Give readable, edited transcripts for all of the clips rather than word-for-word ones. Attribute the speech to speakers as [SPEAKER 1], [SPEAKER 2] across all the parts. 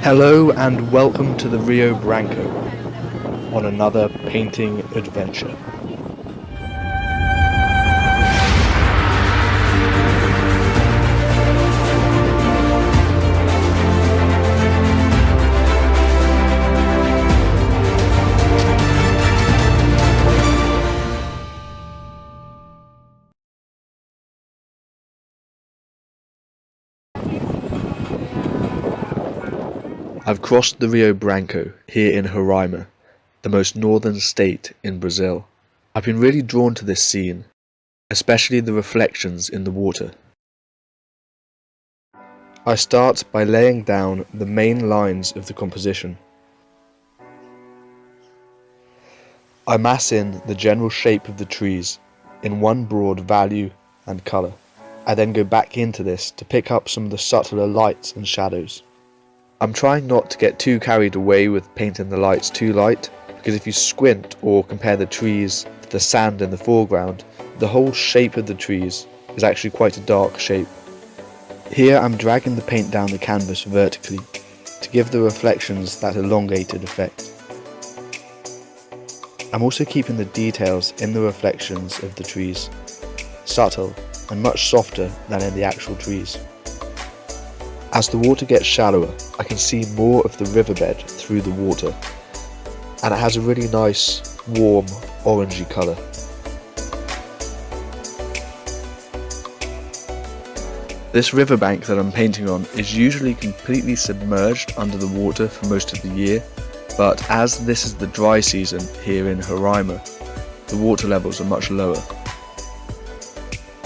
[SPEAKER 1] Hello and welcome to the Rio Branco on another painting adventure. I've crossed the Rio Branco here in Roraima, the most northern state in Brazil. I've been really drawn to this scene, especially the reflections in the water. I start by laying down the main lines of the composition. I mass in the general shape of the trees in one broad value and colour. I then go back into this to pick up some of the subtler lights and shadows. I'm trying not to get too carried away with painting the lights too light, because if you squint or compare the trees to the sand in the foreground, the whole shape of the trees is actually quite a dark shape. Here I'm dragging the paint down the canvas vertically to give the reflections that elongated effect. I'm also keeping the details in the reflections of the trees subtle and much softer than in the actual trees. As the water gets shallower, I can see more of the riverbed through the water, and it has a really nice, warm, orangey colour. This riverbank that I'm painting on is usually completely submerged under the water for most of the year, but as this is the dry season here in Roraima, the water levels are much lower.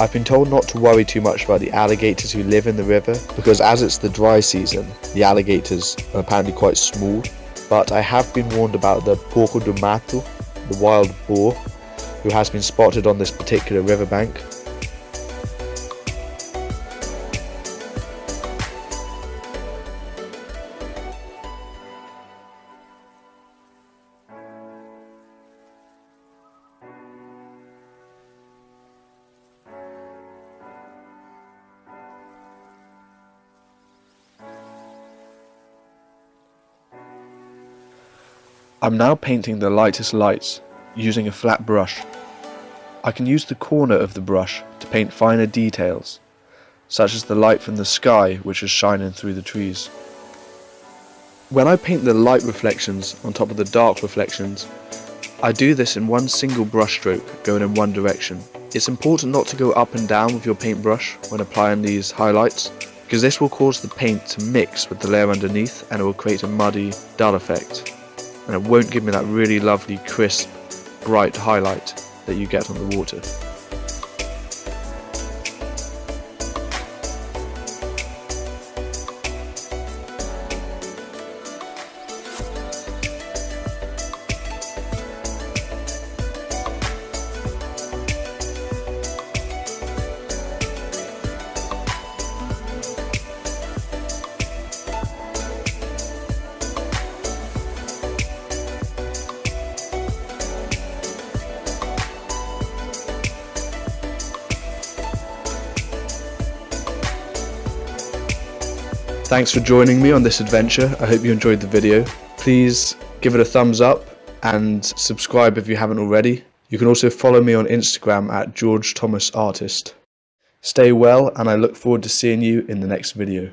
[SPEAKER 1] I've been told not to worry too much about the alligators who live in the river, because as it's the dry season, the alligators are apparently quite small, but I have been warned about the porco do mato, the wild boar, who has been spotted on this particular riverbank. I'm now painting the lightest lights using a flat brush. I can use the corner of the brush to paint finer details, such as the light from the sky which is shining through the trees. When I paint the light reflections on top of the dark reflections, I do this in one single brush stroke going in one direction. It's important not to go up and down with your paintbrush when applying these highlights, because this will cause the paint to mix with the layer underneath and it will create a muddy, dull effect. And it won't give me that really lovely, crisp, bright highlight that you get on the water. Thanks for joining me on this adventure. I hope you enjoyed the video. Please give it a thumbs up and subscribe if you haven't already. You can also follow me on Instagram at George Thomas Artist. Stay well, and I look forward to seeing you in the next video.